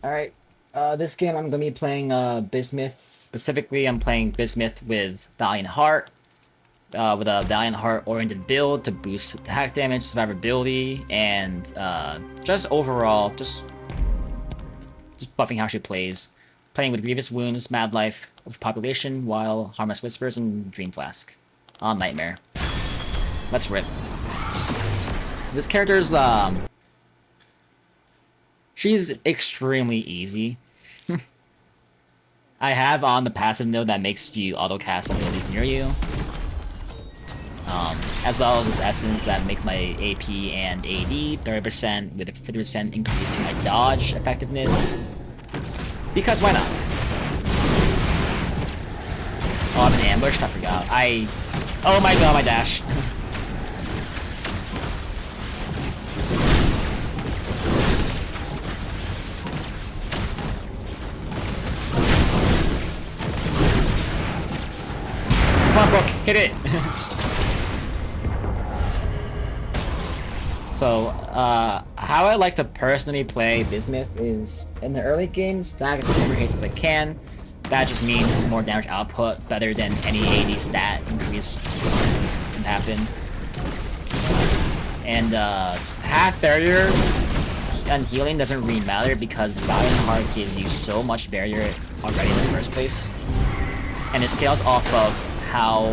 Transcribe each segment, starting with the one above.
Alright, this game I'm gonna be playing Bismuth. Specifically, I'm playing Bismuth with Valiant Heart, with a Valiant Heart oriented build to boost attack damage, survivability, and just overall, just buffing how she plays. Playing with Grievous Wounds, Mad Life, Overpopulation, while Harmless Whispers, and Dream Flask. On Nightmare. Let's rip. This character's, she's extremely easy. I have on the passive node that makes you auto-cast abilities near you. As well as this essence that makes my AP and AD 30% with a 50% increase to my dodge effectiveness. Because why not? Oh, I'm in ambush? I forgot. Oh my god, my dash. Come on, Brooke, hit it! So, how I like to personally play Bismuth is, in the early game, stack as many haste as I can. That just means more damage output, better than any AD stat increase can happen. And, half barrier and healing doesn't really matter because Valiant Heart gives you so much barrier already in the first place. And it scales off of how,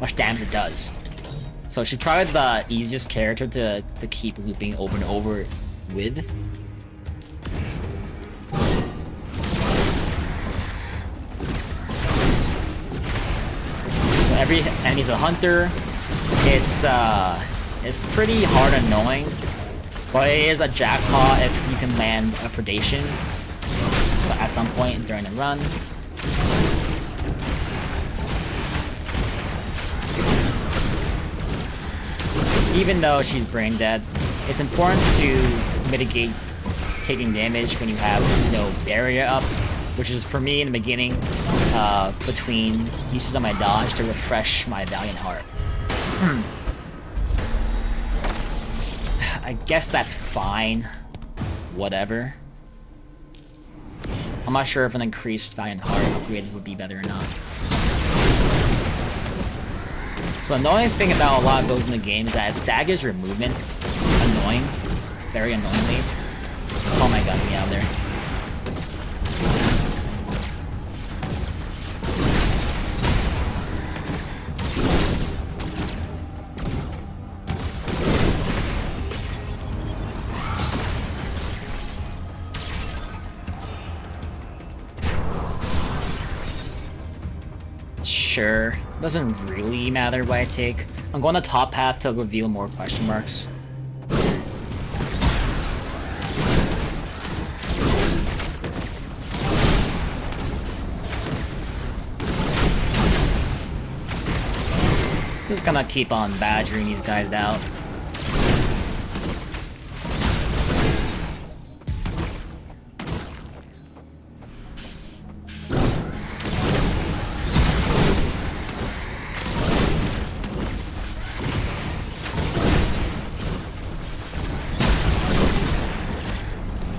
much damage it does. So she's probably the easiest character to keep looping over and over with. So every enemy's a hunter. It's pretty hard and annoying, but it is a jackpot if you can land a predation at some point during the run. Even though she's brain dead, it's important to mitigate taking damage when you have no barrier up, which is for me in the beginning between uses of my dodge to refresh my Valiant Heart. I guess that's fine. Whatever. I'm not sure if an increased Valiant Heart upgrade would be better or not. So the annoying thing about a lot of those in the game is that it staggers your movement. Annoying. Very annoyingly. Oh my god, get me out of there. Sure. Doesn't really matter what I take. I'm going the top path to reveal more question marks. Just gonna keep on badgering these guys out.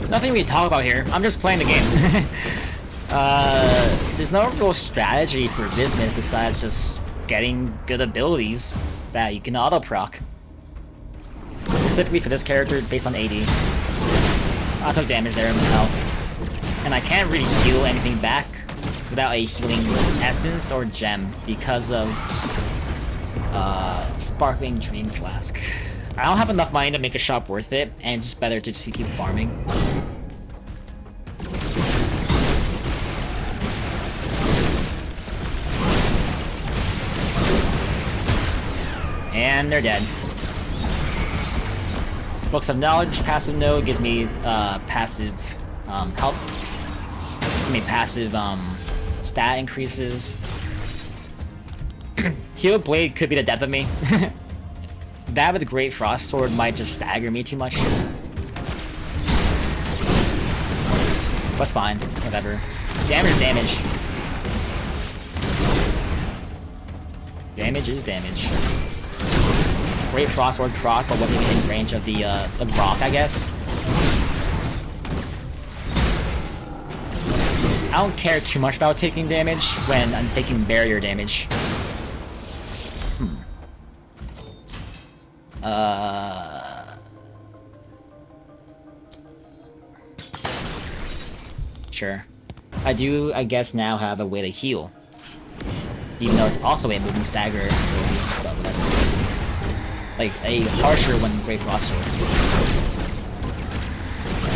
Nothing we talk about here. I'm just playing the game. There's no real strategy for Bismuth besides just getting good abilities that you can auto-proc. Specifically for this character, based on AD. I took damage there in health. And I can't really heal anything back without a healing essence or gem because of Sparkling Dream Flask. I don't have enough money to make a shop worth it, and it's just better to just keep farming. And they're dead. Books of Knowledge, passive node, gives me passive health. I mean passive stat increases. Teal Blade could be the death of me. That with the Great Frost Sword might just stagger me too much. That's fine, whatever. Damage is damage. Damage is damage. Great Frost Sword proc, but wasn't even in range of the rock, I guess. I don't care too much about taking damage when I'm taking barrier damage. Sure. I do, I guess, now have a way to heal. Even though it's also a moving stagger ability, but whatever. Like, a harsher one Great Frost Sword.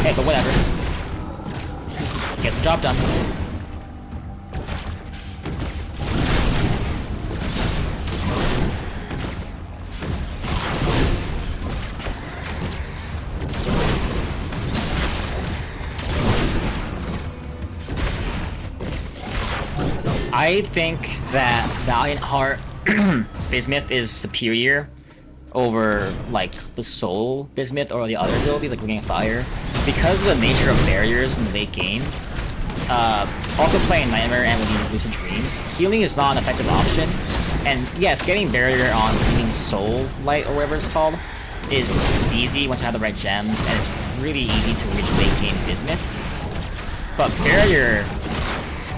Hey, but whatever. Gets the job done. I think that Valiant Heart Bismuth is superior over like the Soul Bismuth or the other ability like Ring of Fire because of the nature of barriers in the late game. Also playing Nightmare and with these Lucid Dreams, healing is not an effective option. And yes, getting barrier on using Soul Light or whatever it's called is easy once you have the right gems, and it's really easy to reach late game Bismuth. But barrier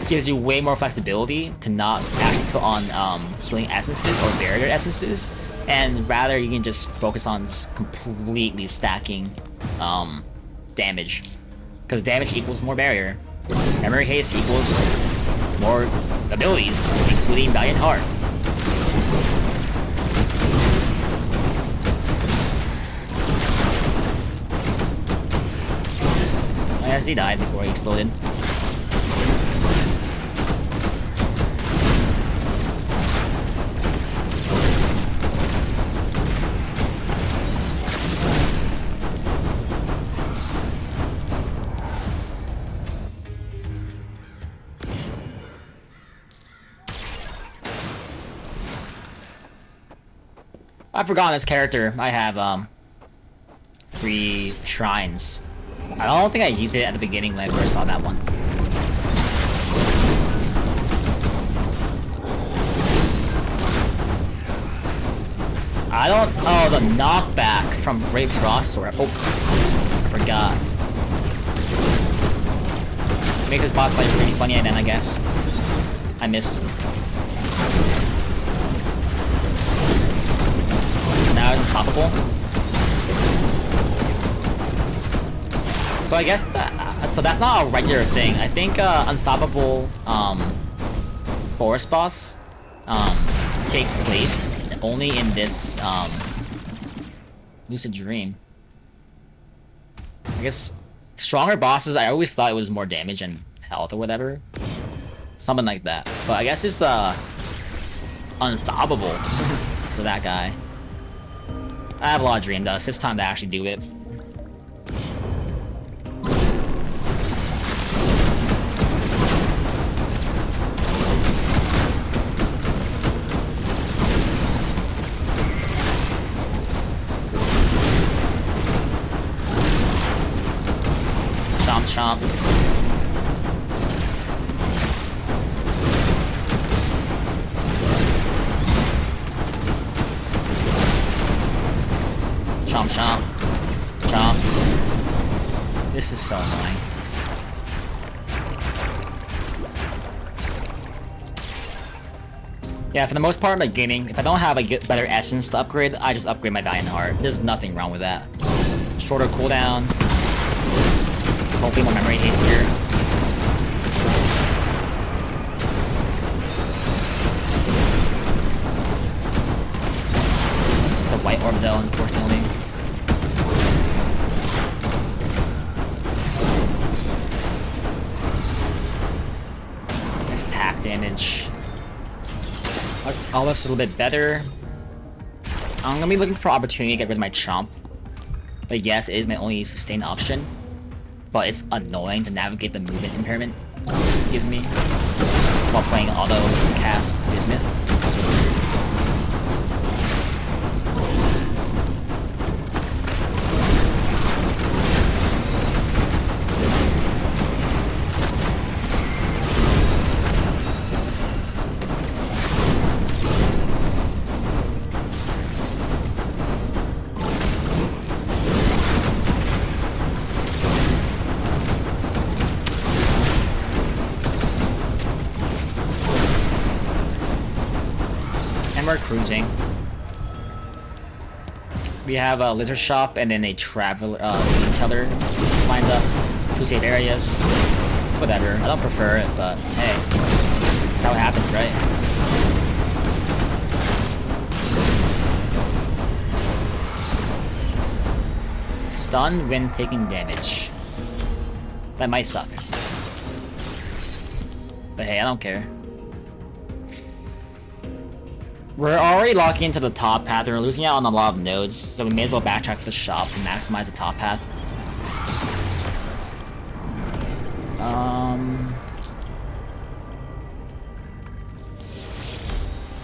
gives you way more flexibility to not actually put on healing essences or barrier essences, and rather you can just focus on just completely stacking damage, because damage equals more barrier. Memory haste equals more abilities, including Valiant Heart. As he died before he exploded. I've forgotten this character. I have 3 shrines. I don't think I used it at the beginning when I first saw that one. I don't... Oh, the knockback from Great Frost Sword. Oh, I forgot. Makes this boss fight pretty funny, and then I guess I missed. Now it's unstoppable. So I guess so that's not a regular thing. I think unstoppable forest boss takes place only in this Lucid Dream. I guess stronger bosses, I always thought it was more damage and health or whatever. Something like that. But I guess it's unstoppable for that guy. I have a lot of Dream Dust. It's time to actually do it. Chomp chomp. Chomp chomp. Chomp. This is so annoying. Yeah, for the most part, like gaming, if I don't have a better essence to upgrade, I just upgrade my Valiant Heart. There's nothing wrong with that. Shorter cooldown. Hopefully more memory haste here. It's a white orb though, unfortunately. Nice attack damage. All this a little bit better. I'm gonna be looking for opportunity to get rid of my Chomp. But yes, it is my only sustained option. But it's annoying to navigate the movement impairment it gives me while playing auto cast Bismuth. we're cruising. We have a lizard shop and then a traveler teller finds up two safe areas. It's whatever. I don't prefer it, but hey, that's how it happens, right? Stun when taking damage. That might suck. But hey, I don't care. We're already locking into the top path, and we're losing out on a lot of nodes, so we may as well backtrack for the shop to maximize the top path.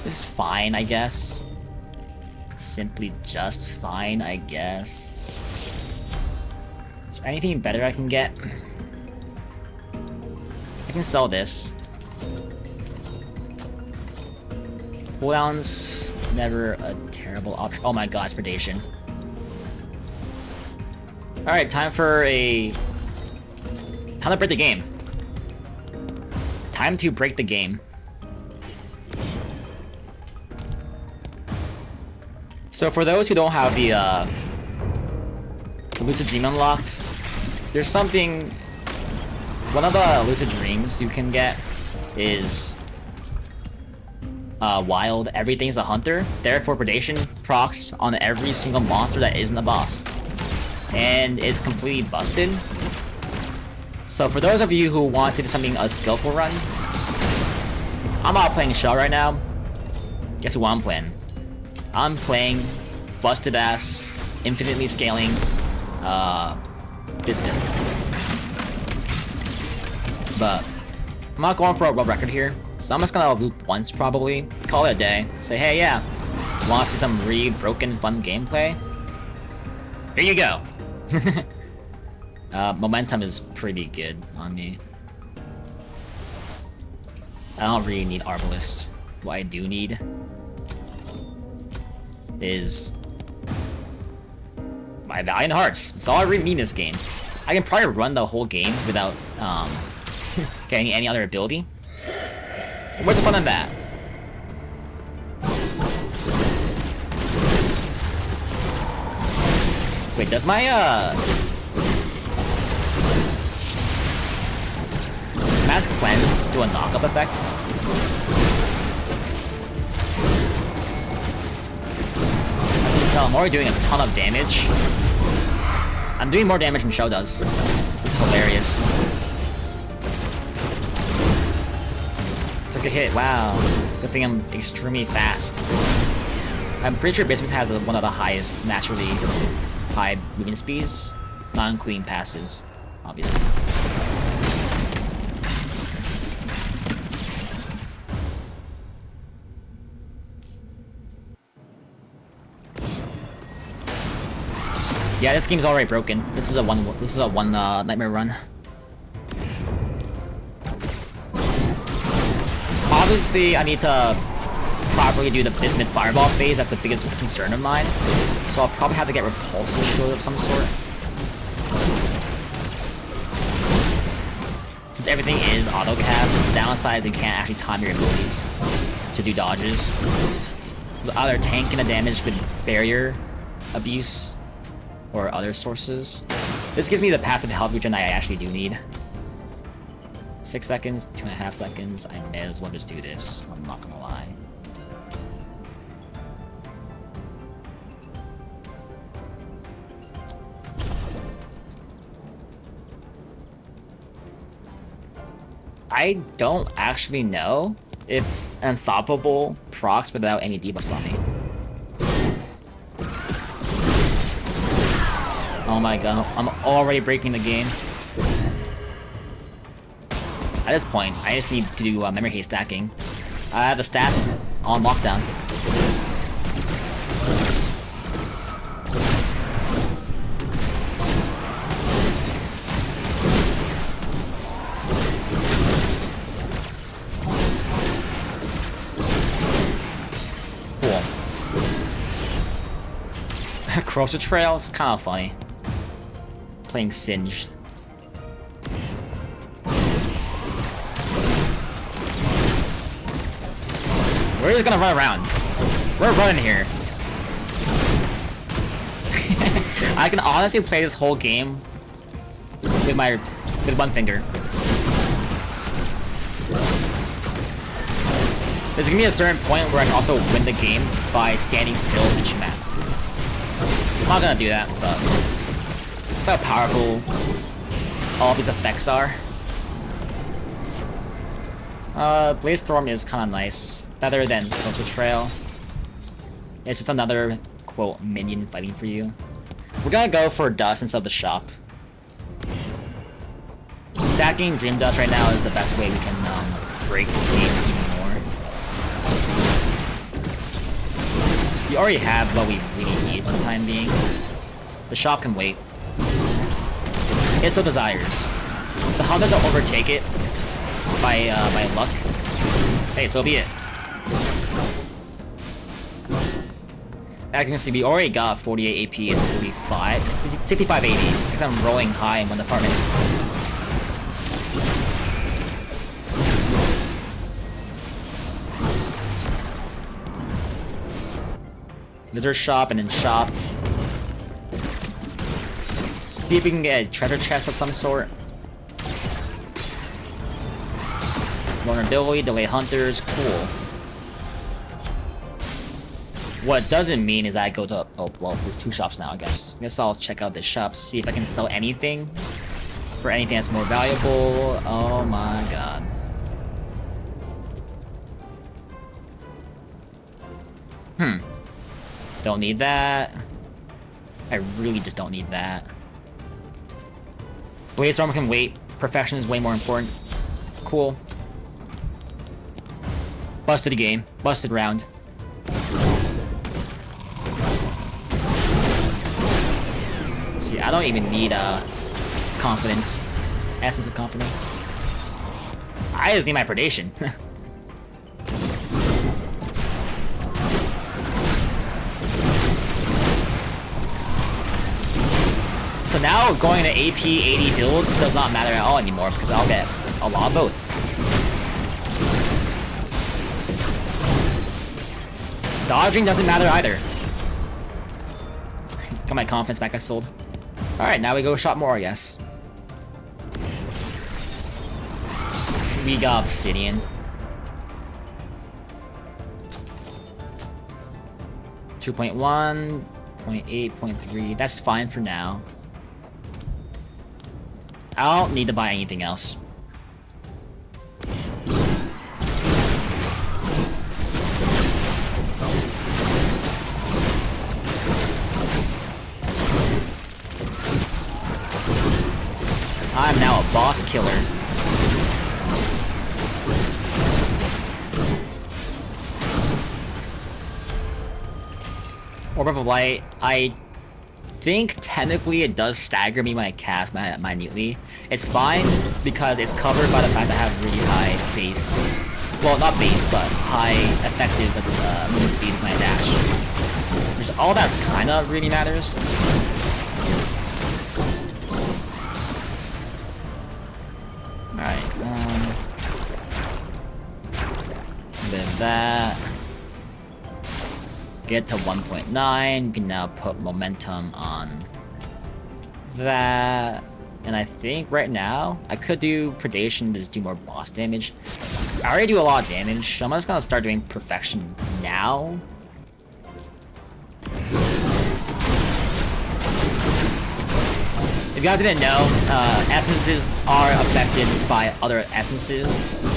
This is fine, I guess. Simply just fine, I guess. Is there anything better I can get? I can sell this. Cooldown's never a terrible option. Oh my god, it's predation. Alright, time to break the game. Time to break the game. So for those who don't have the Lucid Dream unlocked, there's something... One of the Lucid Dreams you can get is... wild, everything's a hunter, therefore predation procs on every single monster that isn't a boss. And it's completely busted. So for those of you who wanted something a skillful run, I'm not playing Shell right now. Guess who I'm playing? I'm playing busted ass, infinitely scaling, Bismuth. But I'm not going for a world record here. So I'm just gonna loop once probably, call it a day, say hey yeah, wanna see some broken fun gameplay? Here you go! Momentum is pretty good on me. I don't really need Arbalist. What I do need is my Valiant Hearts. That's all I really need in this game. I can probably run the whole game without getting any other ability. Where's the fun in that? Wait, does my Mask Cleanse do a knock-up effect? I can tell I'm already doing a ton of damage. I'm doing more damage than Show does. This is hilarious. Took a hit, wow. Good thing I'm extremely fast. I'm pretty sure Bismuth has one of the highest naturally high movement speeds, not including passives, obviously. Yeah, this game's already broken. This is a one nightmare run. Obviously, I need to properly do the Bismuth Fireball phase. That's the biggest concern of mine. So I'll probably have to get Repulsor Shield of some sort. Since everything is auto-cast, the downside is you can't actually time your abilities to do dodges. Either tanking the damage with barrier abuse or other sources. This gives me the passive health regen I actually do need. 6 seconds, 2.5 seconds, I may as well just do this, I'm not gonna lie. I don't actually know if Unstoppable procs without any debuffs on me. Oh my god, I'm already breaking the game. At this point, I just need to do memory haste stacking. I have the stats on lockdown. Cool. Corrosive Trail is kind of funny. Playing Singed. We're just gonna run around. We're running here. I can honestly play this whole game with one finger. There's gonna be a certain point where I can also win the game by standing still each map. I'm not gonna do that, but that's how powerful all these effects are. Blaze Storm is kind of nice. Better than Social Trail. It's just another, quote, minion fighting for you. We're gonna go for Dust instead of the shop. Stacking Dream Dust right now is the best way we can break this game even more. We already have what we really need for the time being. The shop can wait. It so desires. The Hunt doesn't overtake it by luck. Hey, so be it. As you can see, we already got 48 AP and 45, 65 80, because I'm rolling high in one department. Lizard shop and then shop. See if we can get a treasure chest of some sort. Vulnerability, delay hunters, cool. What it doesn't mean is I go to, oh, well, there's 2 shops now, I guess. I guess I'll check out this shop, see if I can sell anything. For anything that's more valuable. Oh my god. Don't need that. I really just don't need that. Blaze Storm can wait. Perfection is way more important. Cool. Busted game. Busted round. See, I don't even need confidence. Essence of confidence. I just need my predation. So now going to AP 80 build does not matter at all anymore because I'll get a lot of both. Dodging doesn't matter either. Got my confidence back I sold. Alright, now we go shop more, I guess. We got Obsidian. 2.1, 0.8, 0.3. That's fine for now. I don't need to buy anything else. I'm now a boss killer. Orb of Light, I think technically it does stagger me when I cast minutely. It's fine because it's covered by the fact that I have really high base. Well, not base, but high effective movement speed when I dash. Which all that kind of really matters. Alright, a bit of that. Get to 1.9. We can now put momentum on that. And I think right now, I could do Predation to just do more boss damage. I already do a lot of damage, so I'm just gonna start doing Perfection now. If you guys didn't know, essences are affected by other essences.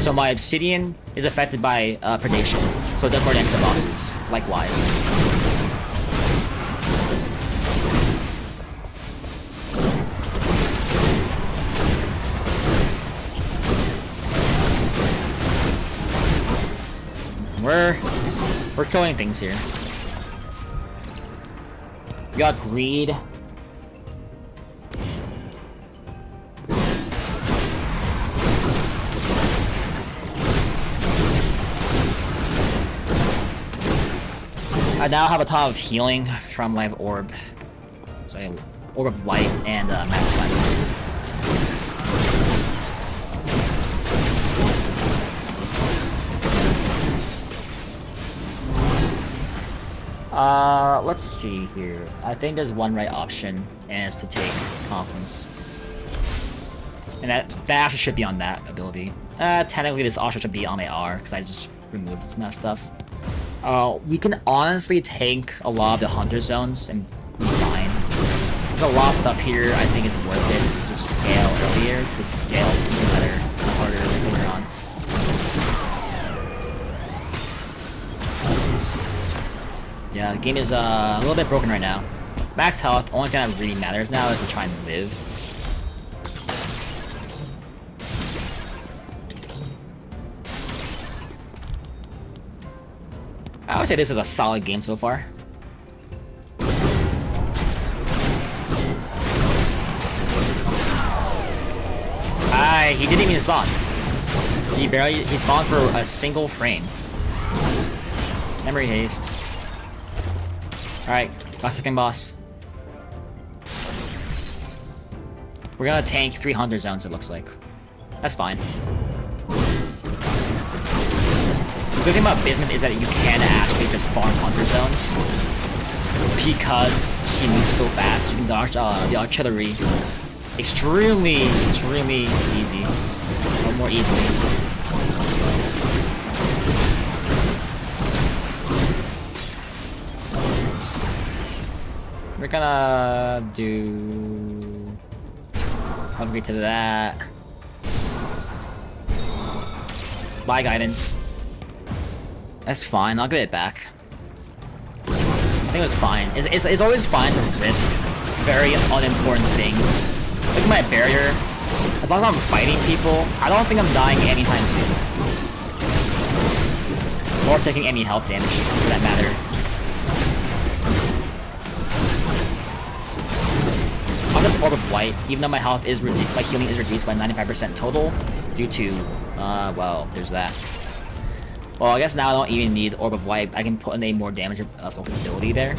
So my Obsidian is affected by Predation, so it does more damage to bosses, likewise. We're killing things here. We got Greed. I now have a ton of healing from my orb. So I have Orb of Light and Magic Cleanse. Let's see here. I think there's one right option, and it's to take confidence. And that actually should be on that ability. Technically this also should be on my R, because I just removed some of that stuff. We can honestly take a lot of the hunter zones and be fine. There's a lot of stuff here I think is worth it to just scale earlier, to scale better, harder later on. Yeah, the game is a little bit broken right now. Max health, only thing that really matters now is to try and live. I would say this is a solid game so far. He didn't even spawn. He spawned for a single frame. Memory haste. Alright, last second boss. We're gonna tank 300 zones, it looks like. That's fine. The good thing about Bismuth is that you can actually just farm hunter zones. Because he moves so fast, you can dodge the artillery extremely easy. Or more easily. We're gonna do... upgrade to that. Bye, guidance. That's fine, I'll get it back. I think it was fine. It's always fine to risk very unimportant things. Look at my barrier. As long as I'm fighting people, I don't think I'm dying anytime soon. Or taking any health damage, for that matter. On the Orb of Light, even though my health is my healing is reduced by 95% total, due to, well, there's that. Well, I guess now I don't even need Orb of Light. I can put in a more damage focus ability there.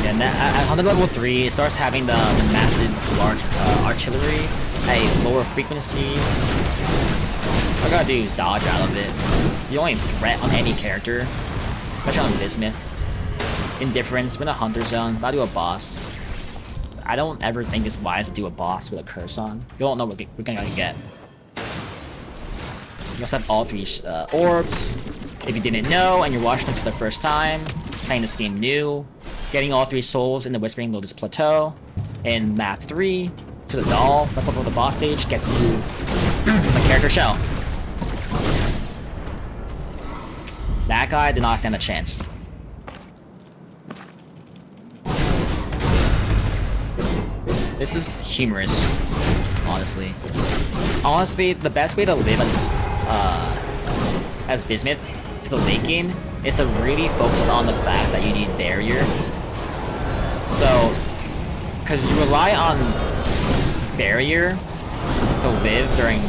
And at Hunter level 3, it starts having the massive, large artillery at a lower frequency. All I gotta do is dodge out of it. The only threat on any character, especially on Bismuth, Indifference, we're in a hunter zone, gotta do a boss. I don't ever think it's wise to do a boss with a curse on. You don't know what we're gonna get. You also have all 3 orbs. If you didn't know and you're watching this for the first time, playing this game new, getting all 3 souls in the Whispering Lotus Plateau, in map 3, to the doll, right before the boss stage, gets you the character shell. That guy did not stand a chance. This is humorous, honestly. Honestly, the best way to live as Bismuth for the late game is to really focus on the fact that you need barrier. So, because you rely on barrier to live during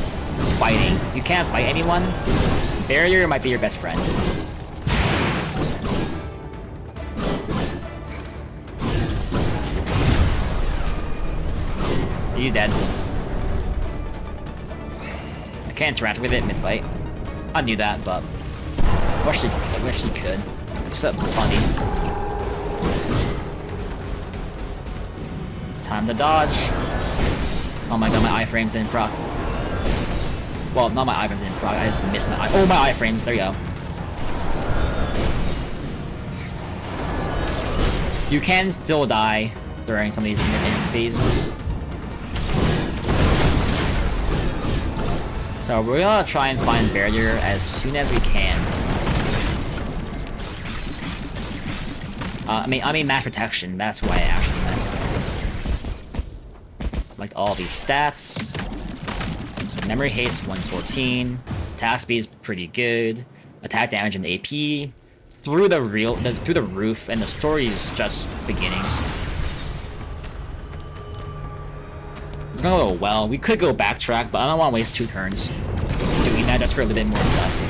fighting. You can't fight anyone. Barrier might be your best friend. He's dead. I can't interact with it mid-fight. I knew that, but I wish she could. It's so funny. Time to dodge. Oh my god, my iframes didn't proc. Well, not my iframes didn't proc. I just missed my oh, my iframes. There you go. You can still die during some of these intermittent phases. So we're gonna try and find barrier as soon as we can. I mean max protection. That's why I actually meant. Like all these stats. Memory haste 114. Attack speed is pretty good. Attack damage and AP through the roof, and the story is just beginning. Oh well, we could go backtrack, but I don't want to waste 2 turns doing that. That's for a little bit more dust.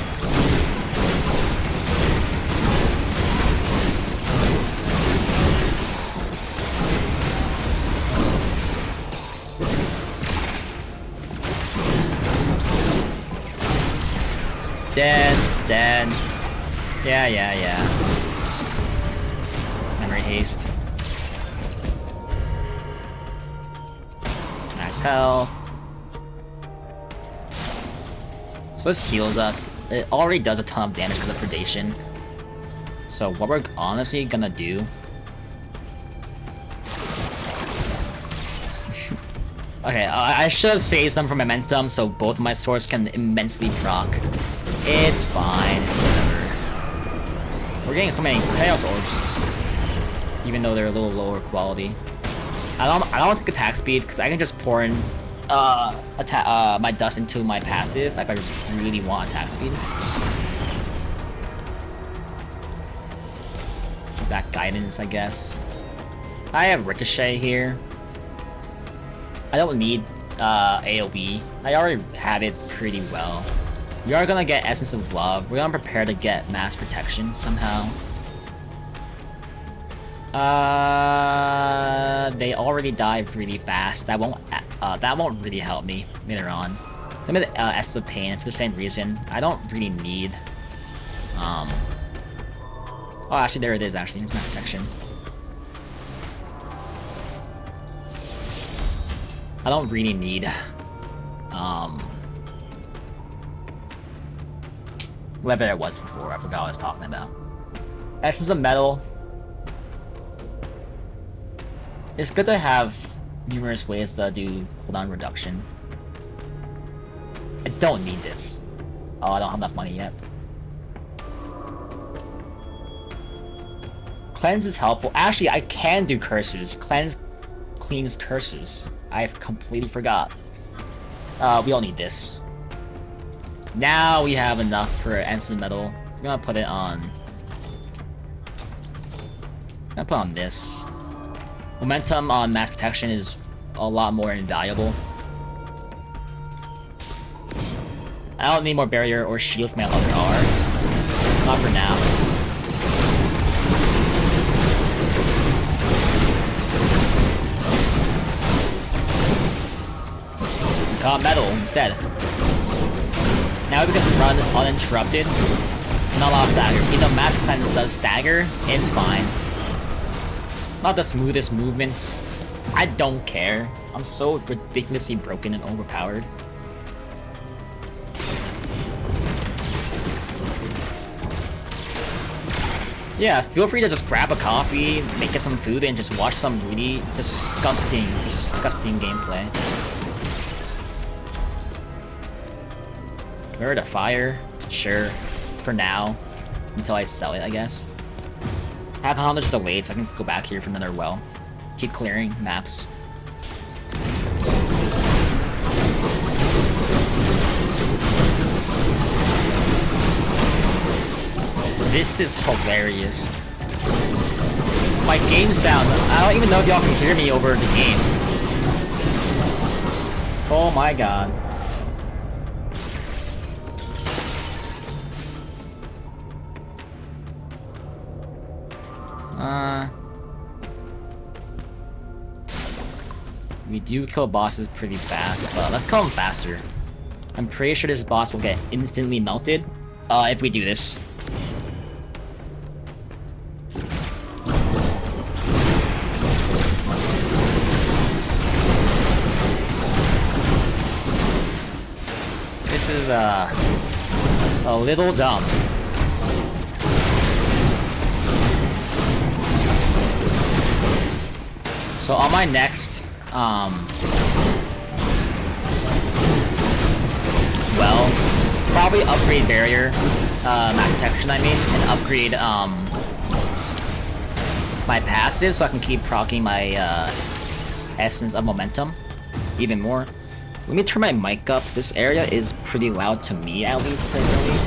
Dead. Dead. Yeah, yeah, yeah. Memory haste. Max health. So this heals us. It already does a ton of damage because of predation. So what we're honestly gonna do... Okay, I should have saved some for momentum so both my swords can immensely proc. It's fine, it's whatever. We're getting so many Chaos Orbs, even though they're a little lower quality. I don't take attack speed because I can just pour in my dust into my passive if I really want attack speed. Back guidance, I guess. I have Ricochet here. I don't need AoE. I already have it pretty well. We are gonna get Essence of Love. We're gonna prepare to get Mass Protection somehow. They already dive really fast. That won't really help me later on. Some of the Essence of Pain for the same reason. I don't really need. Oh, actually, there it is. Actually, it's Mass Protection. I don't really need, whatever it was before. I forgot what I was talking about. Essence of Metal. It's good to have numerous ways to do cooldown reduction. I don't need this. Oh, I don't have enough money yet. Cleanse is helpful. Actually, I can do curses. Cleanse cleans curses. I completely forgot. We don't need this. Now we have enough for Essence Metal. We're gonna put it on. I'm gonna put on this. Momentum on Mass Protection is a lot more invaluable. I don't need more barrier or shield for my other R. Not for now. Got metal instead. Now we can run uninterrupted. Not a lot of stagger. Even though Mass Cleanse does stagger, it's fine. Not the smoothest movement. I don't care. I'm so ridiculously broken and overpowered. Yeah, feel free to just grab a coffee, make it some food, and just watch some really disgusting gameplay. Convert to fire? Sure. For now. Until I sell it, I guess. Have how much to wait so I can go back here for another well. Keep clearing maps. This is hilarious. My game sound, I don't even know if y'all can hear me over the game. Oh my god. We do kill bosses pretty fast, but let's kill them faster. I'm pretty sure this boss will get instantly melted, if we do this. This is, a little dumb. So on my next, well, probably upgrade barrier, max protection I mean, and upgrade, my passive so I can keep proccing my, essence of momentum even more. Let me turn my mic up. This area is pretty loud to me, at least, personally.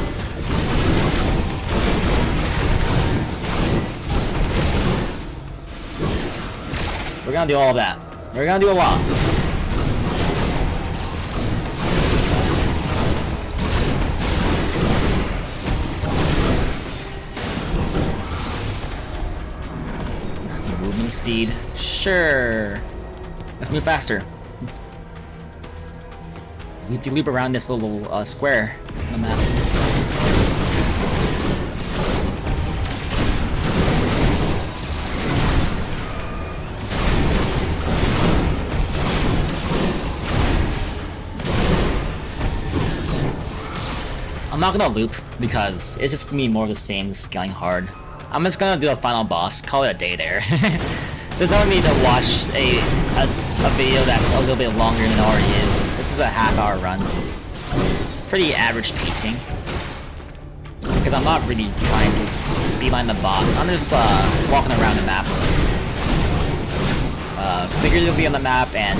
We're gonna do all of that. We're gonna do a lot. Movement speed. Sure. Let's move faster. We have to loop around this little square on the map. I'm not gonna loop because it's just gonna be more of the same scaling hard. I'm just gonna do a final boss, call it a day there. There's no need to watch a video that's a little bit longer than it already is. This is a half-hour run. Pretty average pacing. Because I'm not really trying to beeline the boss. I'm just walking around the map. Figuratively on the map and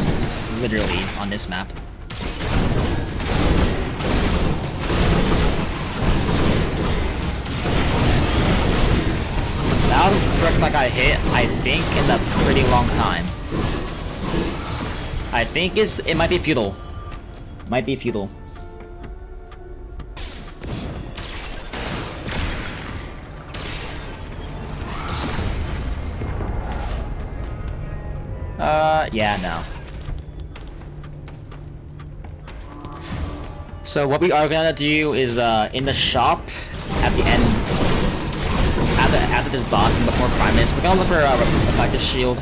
literally on this map. That was the first time I got hit, I think, in a pretty long time. I think it might be futile. Might be futile. Yeah, no. So what we are gonna do is, in the shop, at the end, after this boss and before Primus, we're gonna look for a reflective shield.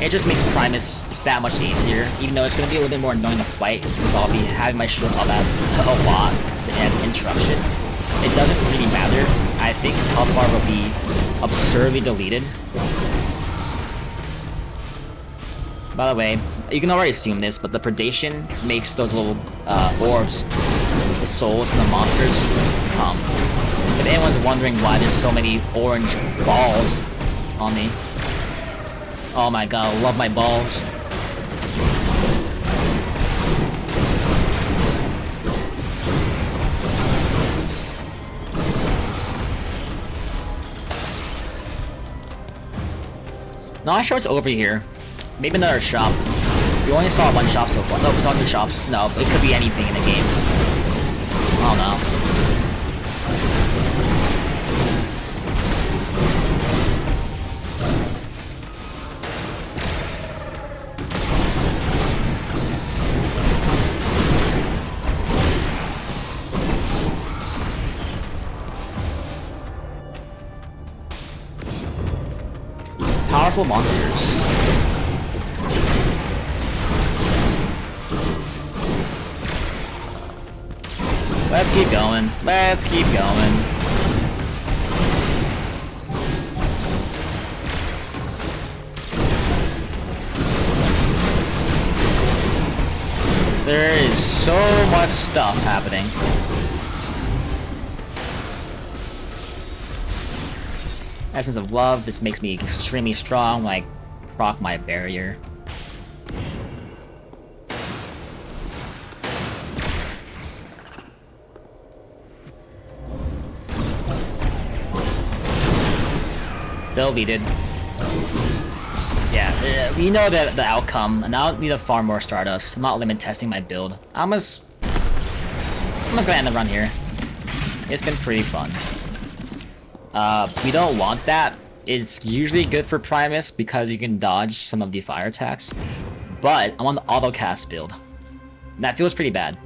It just makes Primus that much easier, even though it's gonna be a little bit more annoying to fight since I'll be having my shield up at a lot and interruption. It doesn't really matter. I think his health bar will be absurdly deleted. By the way, you can already assume this, but the predation makes those little orbs, the souls from the monsters, come. If anyone's wondering why there's so many orange balls on me. Oh my god, I love my balls. Not sure it's over here. Maybe another shop. We only saw one shop so far. No, we saw two shops. No, it could be anything in the game. I don't know. Powerful monsters. Let's keep going. Let's keep going. There is so much stuff happening. Essence of Love, this makes me extremely strong, like proc my barrier. Deleted. Yeah, we know that the outcome, and I don't need to farm more Stardust. I'm not limit testing my build. I'm just gonna end the run here. It's been pretty fun. We don't want that. It's usually good for Primus because you can dodge some of the fire attacks. But I'm on the auto cast build. And that feels pretty bad.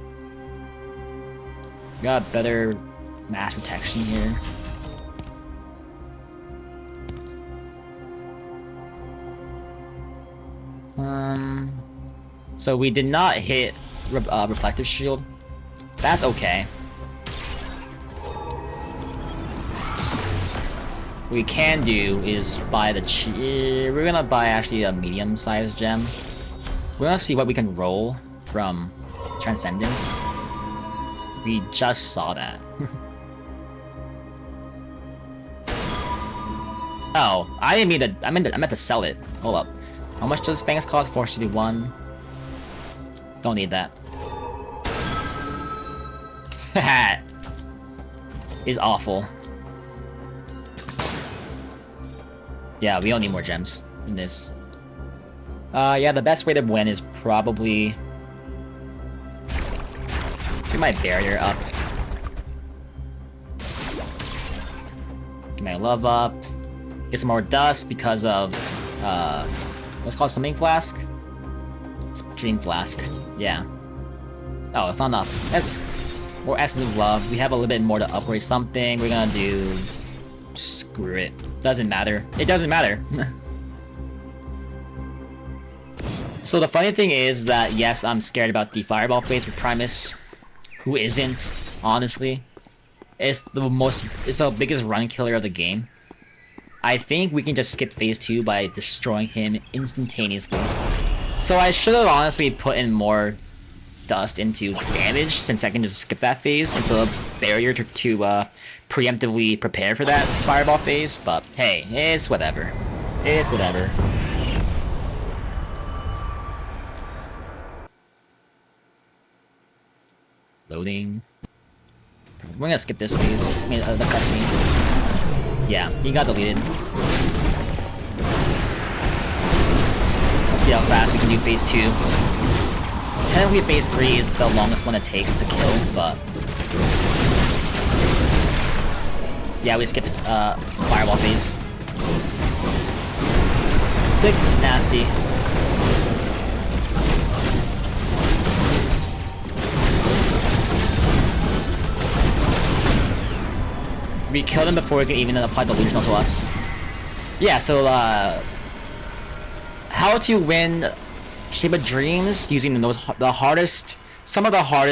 Got better mass protection here. So we did not hit Reflective Shield. That's okay. What we can do is buy the we're gonna buy actually a medium-sized gem. We're gonna see what we can roll from Transcendence. We just saw that. Oh, I didn't mean to. I meant to sell it. Hold up. How much does Fangs cost? 461. Don't need that. That is awful. Yeah, we don't need more gems in this. Yeah, the best way to win is probably get my barrier up. Get my love up. Get some more dust because of what's called Summoning Flask? Dream Flask. Yeah. Oh, it's not enough. That's more Essence of Love. We have a little bit more to upgrade something. We're gonna do... Screw it. Doesn't matter. It doesn't matter. So the funny thing is that, yes, I'm scared about the Fireball phase with Primus. Who isn't, honestly? It's the biggest run killer of the game. I think we can just skip phase 2 by destroying him instantaneously. So I should have honestly put in more dust into damage, since I can just skip that phase instead of barrier to preemptively prepare for that fireball phase. But hey, it's whatever. It's whatever. Loading. We're gonna skip this phase. I mean, the cutscene. Yeah, he got deleted. Let's see how fast we can do phase 2. Technically, phase 3 is the longest one it takes to kill, but yeah, we skipped fireball phase. Sick, nasty. We killed him before he could even apply delusional to us. Yeah, so how to win Shape of Dreams using some of the hardest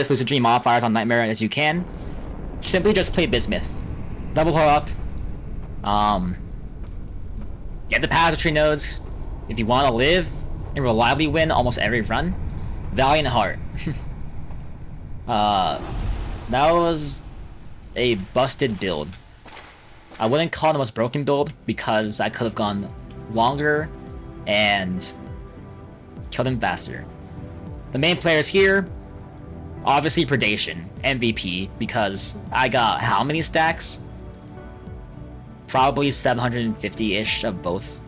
Lucid Dream modifiers on Nightmare as you can. Simply just play Bismuth. Double her up. Get the pageantry nodes. If you want to live and reliably win almost every run, Valiant Heart. That was a busted build. I wouldn't call it the most broken build because I could have gone longer and killed him faster. The main players here, obviously Predation, MVP, because I got how many stacks? Probably 750-ish of both.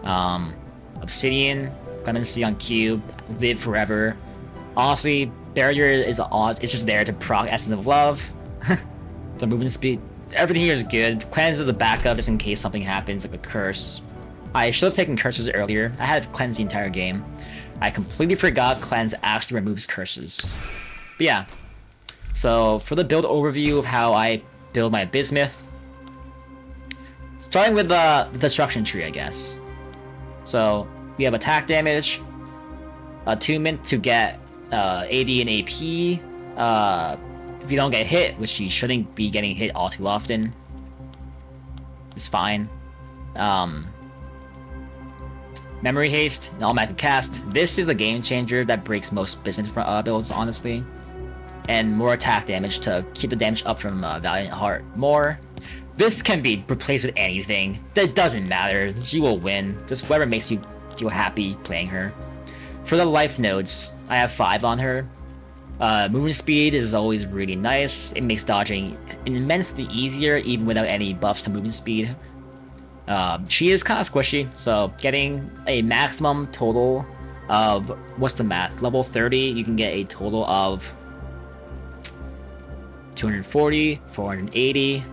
Obsidian, Clemency on Cube, Live Forever. Honestly, Barrier is it's just there to proc Essence of Love. The movement speed. Everything here is good. Cleanse is a backup just in case something happens, like a curse. I should have taken curses earlier. I had Cleanse the entire game. I completely forgot Cleanse actually removes curses. But yeah. So, for the build overview of how I build my Bismuth. Starting with the destruction tree, I guess. So, we have attack damage, attunement to get AD and AP. If you don't get hit, which you shouldn't be getting hit all too often, it's fine. Memory haste, an automatic cast. This is the game changer that breaks most Bismuth builds, honestly. And more attack damage to keep the damage up from Valiant Heart more. This can be replaced with anything. That doesn't matter. She will win. Just whatever makes you feel happy playing her. For the life nodes, I have 5 on her. Movement speed is always really nice. It makes dodging immensely easier even without any buffs to movement speed. She is kind of squishy, so getting a maximum total of, what's the math? Level 30, you can get a total of 240, 480,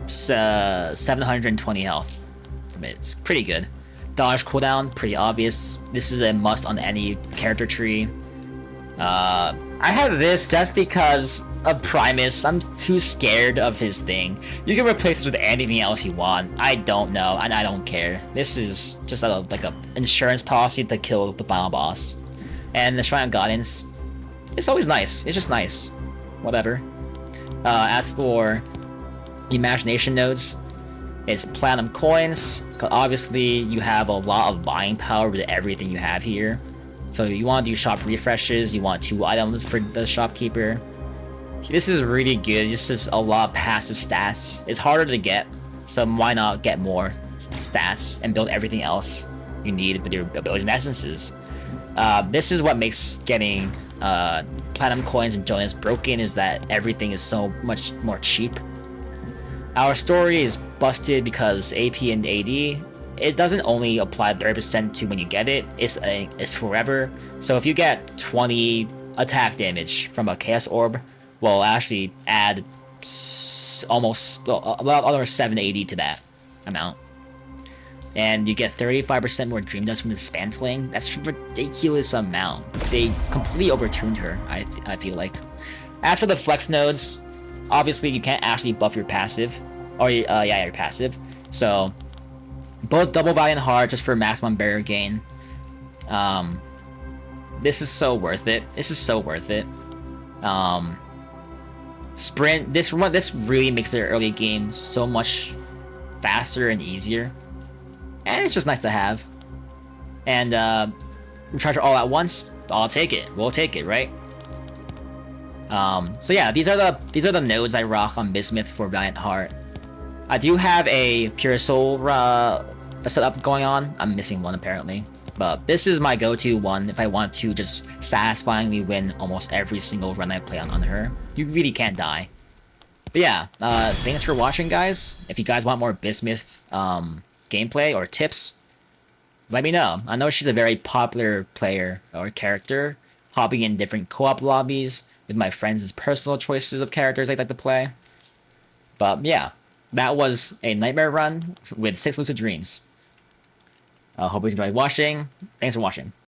720 health from it. It's pretty good. Dodge cooldown, pretty obvious. This is a must on any character tree. I have this just because of Primus. I'm too scared of his thing. You can replace it with anything else you want. I don't know, and I don't care. This is just like a insurance policy to kill the final boss. And the Shrine of Guidance, it's always nice. It's just nice. Whatever. As for Imagination nodes, it's platinum coins. Obviously, you have a lot of buying power with everything you have here. So you want to do shop refreshes, you want 2 items for the shopkeeper. This is really good. This is a lot of passive stats. It's harder to get, so why not get more stats and build everything else you need with your abilities and essences. This is what makes getting platinum coins and Jonas broken, is that everything is so much more cheap. Our story is busted because AP and AD, it doesn't only apply 30% to when you get it, it's forever. So if you get 20 attack damage from a Chaos Orb, will actually add almost another 780 to that amount. And you get 35% more Dream Dust from the Spantling. That's a ridiculous amount. They completely overtuned her, I feel like. As for the flex nodes, obviously you can't actually buff your passive. Or, your passive. So, both double Valiant Heart just for maximum barrier gain. This is so worth it. This is so worth it. Sprint. This really makes the early game so much faster and easier, and it's just nice to have. And recharge all at once. I'll take it. We'll take it, right? So yeah, these are the nodes I rock on Bismuth for Valiant Heart. I do have a Pure Soul setup going on. I'm missing one apparently, but this is my go-to one if I want to just satisfyingly win almost every single run I play on her. You really can't die. But yeah, thanks for watching, guys. If you guys want more Bismuth gameplay or tips, let me know. I know she's a very popular player or character, hopping in different co-op lobbies with my friends' personal choices of characters I'd like to play. But yeah, that was a nightmare run with 6 lucid dreams. I hope you enjoyed watching. Thanks for watching.